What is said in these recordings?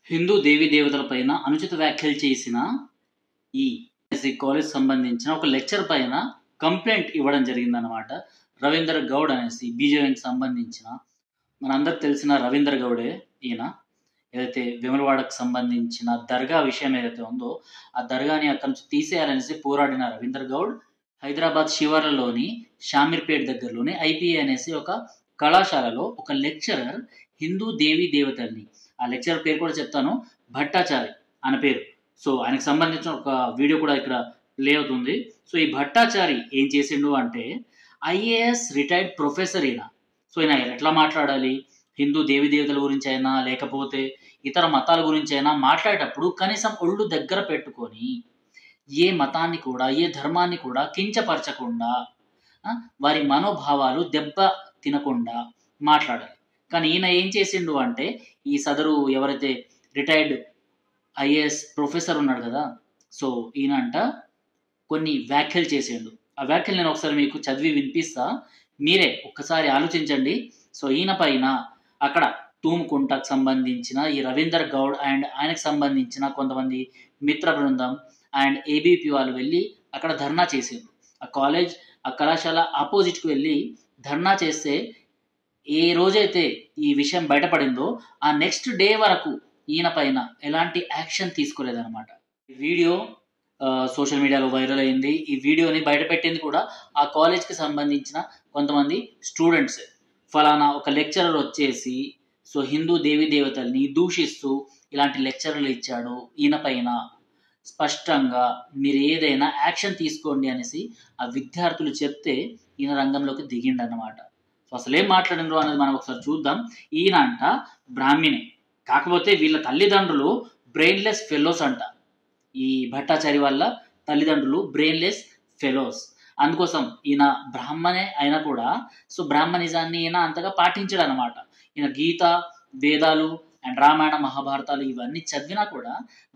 హిందూ దేవీ దేవతల పైన అనుచిత వ్యాఖ్యలు చేసిన ఈ కాలేజ్ సంబంధించిన ఒక లెక్చర్ పైన కంప్లైంట్ ఇవ్వడం జరిగిందనమాట. రవీందర్ గౌడ్ అనేసి బీజేపీకి సంబంధించిన మనందరికి తెలిసిన రవీందర్ గౌడే ఈయన. ఏదైతే వేములవాడకు సంబంధించిన దర్గా విషయం ఏదైతే ఉందో ఆ దర్గాని అక్కడి నుంచి తీసేయాలనేసి పోరాడిన రవీందర్ గౌడ్ హైదరాబాద్ శివార్లలోని షామీర్పేట్ దగ్గరలోని ఐపీఏ అనేసి ఒక కళాశాలలో ఒక లెక్చరర్ హిందూ దేవీ దేవతల్ని, ఆ లెక్చరర్ పేరు కూడా చెప్తాను, భట్టాచారి అనే పేరు. సో ఆయనకు సంబంధించిన ఒక వీడియో కూడా ఇక్కడ ప్లే అవుతుంది. సో ఈ భట్టాచారి ఏం చేసిండు అంటే ఐఏఎస్ రిటైర్డ్ ప్రొఫెసర్ ఈయన. సో ఈయన ఎట్లా మాట్లాడాలి, హిందూ దేవీ దేవతల గురించి అయినా లేకపోతే ఇతర మతాల గురించి అయినా మాట్లాడేటప్పుడు కనీసం ఒళ్ళు దగ్గర పెట్టుకొని ఏ మతాన్ని కూడా ఏ ధర్మాన్ని కూడా కించపరచకుండా వారి మనోభావాలు దెబ్బ తినకుండా మాట్లాడాలి. కానీ ఈయన ఏం చేసిండు అంటే ఈ సదరు ఎవరైతే రిటైర్డ్ ఐఏఎస్ ప్రొఫెసర్ ఉన్నాడు కదా, సో ఈయన అంట కొన్ని వ్యాఖ్యలు చేసిండు. ఆ వ్యాఖ్యలు నేను ఒకసారి మీకు చదివి వినిపిస్తా, మీరే ఒక్కసారి ఆలోచించండి. సో ఈయన పైన అక్కడ తూముకుంటకు సంబంధించిన ఈ రవీందర్ గౌడ్ అండ్ ఆయనకు సంబంధించిన కొంతమంది మిత్ర బృందం అండ్ ఏబీపీ వాళ్ళు వెళ్ళి అక్కడ ధర్నా చేసిండ్రు. ఆ కాలేజ్ ఆ కళాశాల ఆపోజిట్కి వెళ్ళి ధర్నా చేస్తే ఏ రోజైతే ఈ విషయం బయటపడిందో ఆ నెక్స్ట్ డే వరకు ఈయన పైన ఎలాంటి యాక్షన్ తీసుకోలేదన్నమాట. ఈ వీడియో సోషల్ మీడియాలో వైరల్ అయింది. ఈ వీడియోని బయటపెట్టింది కూడా ఆ కాలేజ్కి సంబంధించిన కొంతమంది స్టూడెంట్స్. ఫలానా ఒక లెక్చరర్ వచ్చేసి సో హిందూ దేవీ దేవతల్ని దూషిస్తూ ఇలాంటి లెక్చర్లు ఇచ్చాడు, ఈయన పైన స్పష్టంగా మీరు ఏదైనా యాక్షన్ తీసుకోండి అనేసి ఆ విద్యార్థులు చెప్తే ఈయన రంగంలోకి దిగిండన్నమాట. సో అసలు ఏం మాట్లాడినరు అనేది మనం ఒకసారి చూద్దాం. ఈయన అంట బ్రాహ్మణే, కాకపోతే వీళ్ళ తల్లిదండ్రులు బ్రెయిన్లెస్ ఫెలోస్ అంట. ఈ భట్టాచారి వాళ్ళ తల్లిదండ్రులు బ్రెయిన్లెస్ ఫెలోస్. అందుకోసం ఈయన బ్రాహ్మణే అయినా కూడా సో బ్రాహ్మణిజాన్ని ఈయన అంతగా పాటించడు అనమాట. ఈయన గీత వేదాలు అండ్ రామాయణ మహాభారతాలు ఇవన్నీ చదివినా కూడా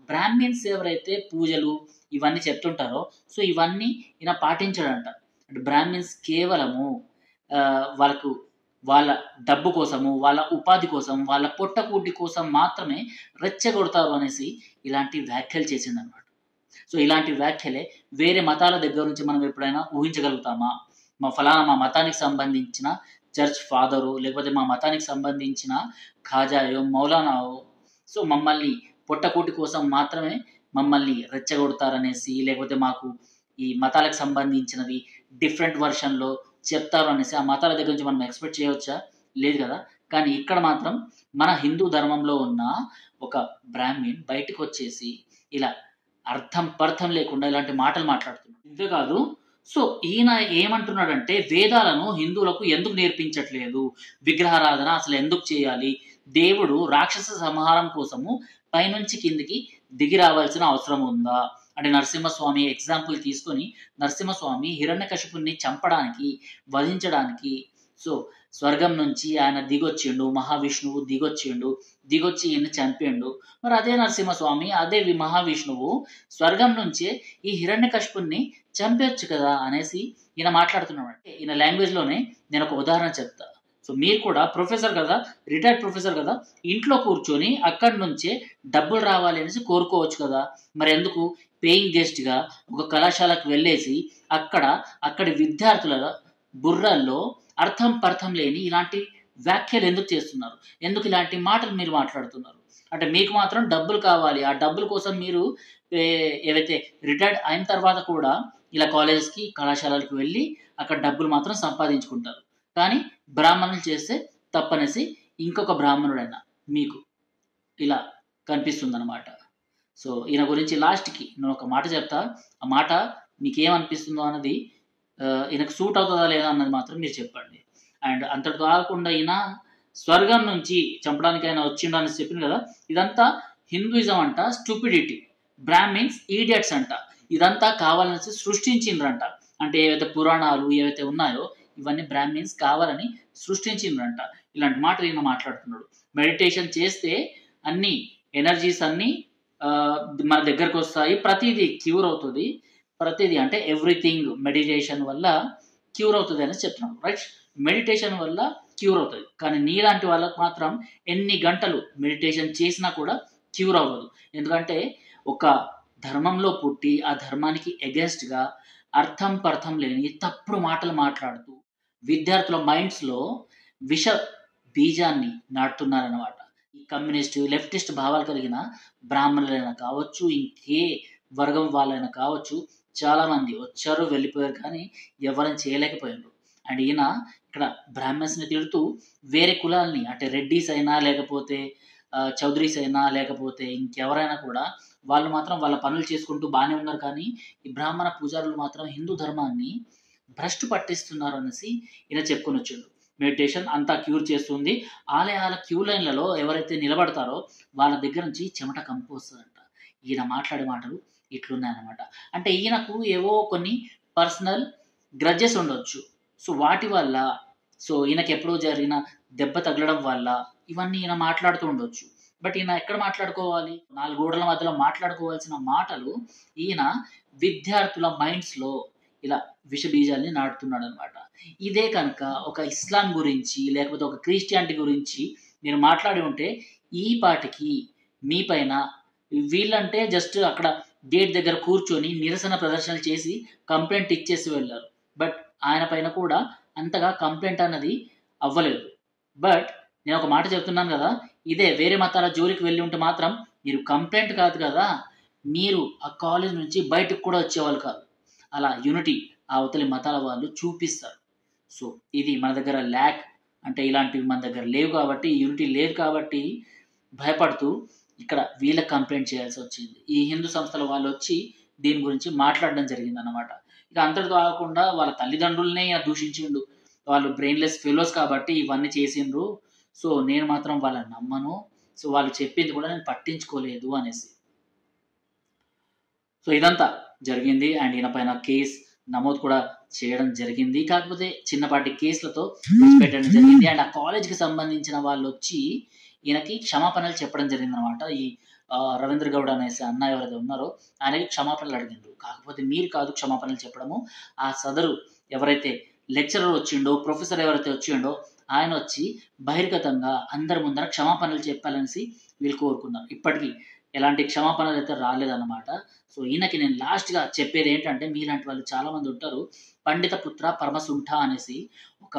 బ్రాహ్మిన్స్ ఎవరైతే పూజలు ఇవన్నీ చెప్తుంటారో సో ఇవన్నీ ఈయన పాటించడంట. అంటే బ్రాహ్మిన్స్ కేవలము వాళ్ళకు వాళ్ళ డబ్బు కోసము, వాళ్ళ ఉపాధి కోసం, వాళ్ళ పొట్టకూటి కోసం మాత్రమే రెచ్చగొడతారు అనేసి ఇలాంటి వ్యాఖ్యలు చేసిందనమాట. సో ఇలాంటి వ్యాఖ్యలే వేరే మతాల దగ్గర నుంచి మనం ఎప్పుడైనా ఊహించగలుగుతామా? మా మతానికి సంబంధించిన చర్చ్ ఫాదరు లేకపోతే మా మతానికి సంబంధించిన ఖాజాయో మౌలానాయో సో మమ్మల్ని పొట్టకూటి కోసం మాత్రమే మమ్మల్ని రెచ్చగొడతారనేసి లేకపోతే మాకు ఈ మతాలకు సంబంధించినవి డిఫరెంట్ వర్షన్లో చెప్తారు అనేసి ఆ మతాల దగ్గర నుంచి మనం ఎక్స్పెక్ట్ చేయవచ్చా? లేదు కదా. కానీ ఇక్కడ మాత్రం మన హిందూ ధర్మంలో ఉన్న ఒక బ్రాహ్మణ్ బయటకు వచ్చేసి ఇలా అర్థం లేకుండా ఇలాంటి మాటలు మాట్లాడుతున్నాడు. ఇంతేకాదు సో ఈయన ఏమంటున్నాడంటే వేదాలను హిందువులకు ఎందుకు నేర్పించట్లేదు, విగ్రహారాధన అసలు ఎందుకు చేయాలి, దేవుడు రాక్షస సంహారం కోసము పైనుంచి కిందికి దిగి రావాల్సిన అవసరం ఉందా అంటే నరసింహస్వామి ఎగ్జాంపుల్ తీసుకొని నరసింహస్వామి హిరణ్యకశిపుణ్ణి చంపడానికి వధించడానికి సో స్వర్గం నుంచి ఆయన దిగొచ్చిండు, మహావిష్ణువు దిగొచ్చి ఈయన చంపిండు. మరి అదే నరసింహస్వామి అదే మహావిష్ణువు స్వర్గం నుంచే ఈ హిరణ్యకశిపుణ్ణి చంపేయచ్చు కదా అనేసి ఈయన మాట్లాడుతున్నాడు. అంటే ఈయన లాంగ్వేజ్లోనే నేను ఒక ఉదాహరణ చెప్తా. సో మీరు కూడా ప్రొఫెసర్ కదా, రిటైర్డ్ ప్రొఫెసర్ కదా, ఇంట్లో కూర్చొని అక్కడి నుంచే డబ్బులు రావాలి అనేసి కోరుకోవచ్చు కదా. మరి ఎందుకు పేయింగ్ గెస్ట్గా ఒక కళాశాలకు వెళ్ళేసి అక్కడి విద్యార్థుల బుర్రల్లో అర్థం లేని ఇలాంటి వ్యాఖ్యలు ఎందుకు చేస్తున్నారు? ఎందుకు ఇలాంటి మాటలు మీరు మాట్లాడుతున్నారు? అంటే మీకు మాత్రం డబ్బులు కావాలి, ఆ డబ్బుల కోసం మీరు ఏవైతే రిటైర్డ్ అయిన తర్వాత కూడా ఇలా కాలేజెస్కి కళాశాలలకు వెళ్ళి అక్కడ డబ్బులు మాత్రం సంపాదించుకుంటారు. కానీ బ్రాహ్మణులు చేస్తే తప్పనేసి ఇంకొక బ్రాహ్మణుడైనా మీకు ఇలా కనిపిస్తుందన్నమాట. సో ఈయన గురించి లాస్ట్కి నేను ఒక మాట చెప్తా, ఆ మాట మీకేమనిపిస్తుందో అన్నది ఈయనకు సూట్ అవుతుందా లేదా అన్నది మాత్రం మీరు చెప్పండి. అండ్ అంతటితో కాకుండా ఈయన స్వర్గం నుంచి చంపడానికి ఆయన వచ్చిండు అని చెప్పింది కదా, ఇదంతా హిందూయిజం అంట, స్టూపిడిటీ, బ్రాహ్మిన్స్ ఈడియట్స్ అంట, ఇదంతా కావాలనేసి సృష్టించిండ్రంట. అంటే ఏవైతే పురాణాలు ఏవైతే ఉన్నాయో ఇవన్నీ బ్రాహ్మిన్స్ కావాలని సృష్టించిండ్రంట. ఇలాంటి మాటలు ఈయన మాట్లాడుతున్నాడు. మెడిటేషన్ చేస్తే అన్ని ఎనర్జీస్ అన్నీ మన దగ్గరకు వస్తాయి, ప్రతిదీ క్యూర్ అవుతుంది, ప్రతిదీ అంటే ఎవ్రీథింగ్ మెడిటేషన్ వల్ల క్యూర్ అవుతుంది అని చెప్తున్నాం. రైట్, మెడిటేషన్ వల్ల క్యూర్ అవుతుంది. కానీ నీలాంటి వాళ్ళకు మాత్రం ఎన్ని గంటలు మెడిటేషన్ చేసినా కూడా క్యూర్ అవ్వదు. ఎందుకంటే ఒక ధర్మంలో పుట్టి ఆ ధర్మానికి ఎగెన్స్ట్‌గా అర్థం పర్థం లేని తప్పుడు మాటలు మాట్లాడుతూ విద్యార్థుల మైండ్స్‌లో విష బీజాన్ని నాటుతున్నారనమాట. ఈ కమ్యూనిస్ట్, లెఫ్టిస్ట్ భావాలు కలిగిన బ్రాహ్మణులైనా కావచ్చు, ఇంకే వర్గం వాళ్ళైనా కావచ్చు, చాలామంది వచ్చారు, వెళ్ళిపోయారు కానీ ఎవరేం చేయలేకపోయారు. అండ్ ఈయన ఇక్కడ బ్రాహ్మణ్స్‌ని తిడుతూ వేరే కులాల్ని అంటే రెడ్డీస్ అయినా, లేకపోతే చౌదరీస్ అయినా, లేకపోతే ఇంకెవరైనా కూడా వాళ్ళు మాత్రం వాళ్ళ పనులు చేసుకుంటూ బానే ఉన్నారు. కానీ ఈ బ్రాహ్మణ పూజారులు మాత్రం హిందూ ధర్మాన్ని భ్రష్టు పట్టిస్తున్నారు అనేసి ఈయన చెప్పుకొనొచ్చిండు. మెడిటేషన్ అంతా క్యూర్ చేస్తుంది. ఆలయాల క్యూ లైన్‌లలో ఎవరైతే నిలబడతారో వాళ్ళ దగ్గర నుంచి చెమట కంపొస్తదంట. ఈయన మాట్లాడే మాటలు ఇట్లున్నాయన్నమాట. అంటే ఈయనకు ఏవో కొన్ని పర్సనల్ గ్రడ్జెస్ ఉండొచ్చు. సో వాటి వల్ల ఈయనకెప్పుడో జరిగిన దెబ్బ తగలడం వల్ల ఇవన్నీ ఈయన మాట్లాడుతూ ఉండొచ్చు. బట్ ఈయన ఎక్కడ మాట్లాడుకోవాలి? 4 గోడల మధ్యలో మాట్లాడుకోవాల్సిన మాటలు ఈయన విద్యార్థుల మైండ్స్‌లో ఇలా విష బీజాల్ని నాటుతున్నాడనమాట. ఇదే కనుక ఒక ఇస్లాం గురించి, లేకపోతే ఒక క్రిస్టియానిటీ గురించి మీరు మాట్లాడి ఉంటే ఈ పాటికి మీ పైన వీళ్ళంటే జస్ట్ అక్కడ గేట్ దగ్గర కూర్చొని నిరసన ప్రదర్శనలు చేసి కంప్లెయింట్ ఇచ్చేసి వెళ్లారు. బట్ ఆయన పైన కూడా అంతగా కంప్లెయింట్ అన్నది అవ్వలేదు. బట్ నేను ఒక మాట చెప్తున్నాను కదా, ఇదే వేరే మతాల జోలికి వెళ్ళి ఉంటే మాత్రం మీరు కంప్లెయింట్ కాదు కదా, మీరు ఆ కాలేజ్ నుంచి బయటకు కూడా వచ్చేవాళ్ళు కాదు. అలా యూనిటీ ఆ అవతలి మతాల వాళ్ళు చూపిస్తారు. సో ఇది మన దగ్గర ల్యాక్ అంటే ఇలాంటివి మన దగ్గర లేవు కాబట్టి, యూనిటీ లేదు కాబట్టి భయపడుతూ ఇక్కడ వీళ్ళకి కంప్లైంట్ చేయాల్సి వచ్చింది. ఈ హిందూ సంస్థల వాళ్ళు వచ్చి దీని గురించి మాట్లాడడం జరిగిందన్నమాట. ఇక అంతటితో ఆగకుండా వాళ్ళ తల్లిదండ్రులనే దూషించిండు. వాళ్ళు బ్రెయిన్‌లెస్ ఫెలోస్ కాబట్టి ఇవన్నీ చేసిండ్రు. సో నేను మాత్రం వాళ్ళని నమ్మను. సో వాళ్ళు చెప్పింది కూడా నేను పట్టించుకోలేదు అనేసి. సో ఇదంతా జరిగింది. అండ్ ఈయన పైన కేస్ నమోదు కూడా చేయడం జరిగింది. కాకపోతే చిన్నపాటి కేసులతో విడిచిపెట్టడం జరిగింది. అండ్ ఆ కాలేజ్‌కి సంబంధించిన వాళ్ళొచ్చి ఈయనకి క్షమాపణలు చెప్పడం జరిగిందనమాట. ఈ రవీంద్ర గౌడ్ అనేసి అన్న ఎవరైతే ఉన్నారో ఆయనకి క్షమాపణలు అడిగిండ్రు. కాకపోతే మీరు కాదు క్షమాపణలు చెప్పడము, ఆ సదరు ఎవరైతే లెక్చరర్ వచ్చిండో, ప్రొఫెసర్ ఎవరైతే వచ్చిండో ఆయన వచ్చి బహిర్గతంగా అందరి ముందర క్షమాపణలు చెప్పాలనేసి వీళ్ళు కోరుకున్నారు. ఇప్పటికీ ఎలాంటి క్షమాపణలు అయితే రాలేదన్నమాట. సో ఈయనకి నేను లాస్ట్‌గా చెప్పేది ఏంటంటే, మీలాంటి వాళ్ళు చాలామంది ఉంటారు. పండిత పుత్ర పరమసుంఠ అనేసి ఒక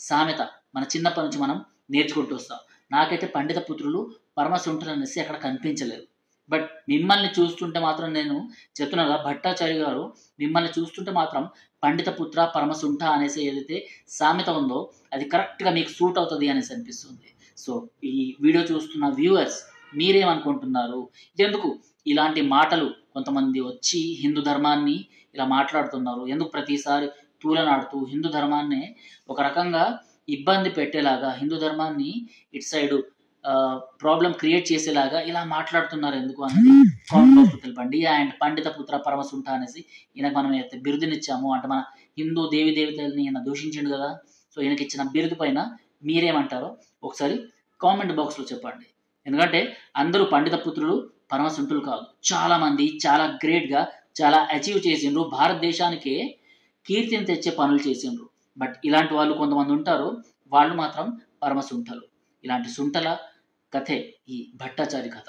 సామెత మన చిన్నప్పటి నుంచి మనం నేర్చుకుంటూ వస్తాం. నాకైతే పండిత పుత్రులు పరమసుంఠులు అనేసి అక్కడ కనిపించలేదు. బట్ మిమ్మల్ని చూస్తుంటే మాత్రం నేను చెప్తున్నా కదా, భట్టాచార్య గారు మిమ్మల్ని చూస్తుంటే మాత్రం పండిత పుత్ర పరమసుంఠ అనేసి ఏదైతే సామెత ఉందో అది కరెక్ట్‌గా మీకు సూట్ అవుతది అనేసి అనిపిస్తుంది. సో ఈ వీడియో చూస్తున్న వ్యూవర్స్ మీరేమనుకుంటున్నారు? ఎందుకు ఇలాంటి మాటలు కొంతమంది వచ్చి హిందూ ధర్మాన్ని ఇలా మాట్లాడుతున్నారు? ఎందుకు ప్రతిసారి తూలనాడుతూ హిందూ ధర్మాన్నే ఒక రకంగా ఇబ్బంది పెట్టేలాగా, హిందూ ధర్మాన్ని ఇటు సైడు ప్రాబ్లమ్ క్రియేట్ చేసేలాగా ఇలా మాట్లాడుతున్నారు ఎందుకు అనేది కామెంట్ బాక్స్‌లో తెలపండి. అండ్ పండిత పుత్ర పరమసుంఠ అనేసి ఈయనకు మనం అయితే బిరుదునిచ్చాము అంటే మన హిందూ దేవి దేవతల్ని ఈయన దూషించిండు కదా. సో ఈయనకి ఇచ్చిన బిరుదు పైన మీరేమంటారో ఒకసారి కామెంట్ బాక్స్‌లో చెప్పండి. ఎందుకంటే అందరూ పండిత పుత్రులు పరమసుంఠులు కాదు. చాలా మంది చాలా గ్రేట్‌గా చాలా అచీవ్ చేసిండ్రు. భారతదేశానికే కీర్తిని తెచ్చే పనులు చేసిండ్రు. బట్ ఇలాంటి వాళ్ళు కొంతమంది ఉంటారు. వాళ్ళు మాత్రం పరమసుంఠలు. ఇలాంటి సుంఠల కథే ఈ భట్టాచారి కథ.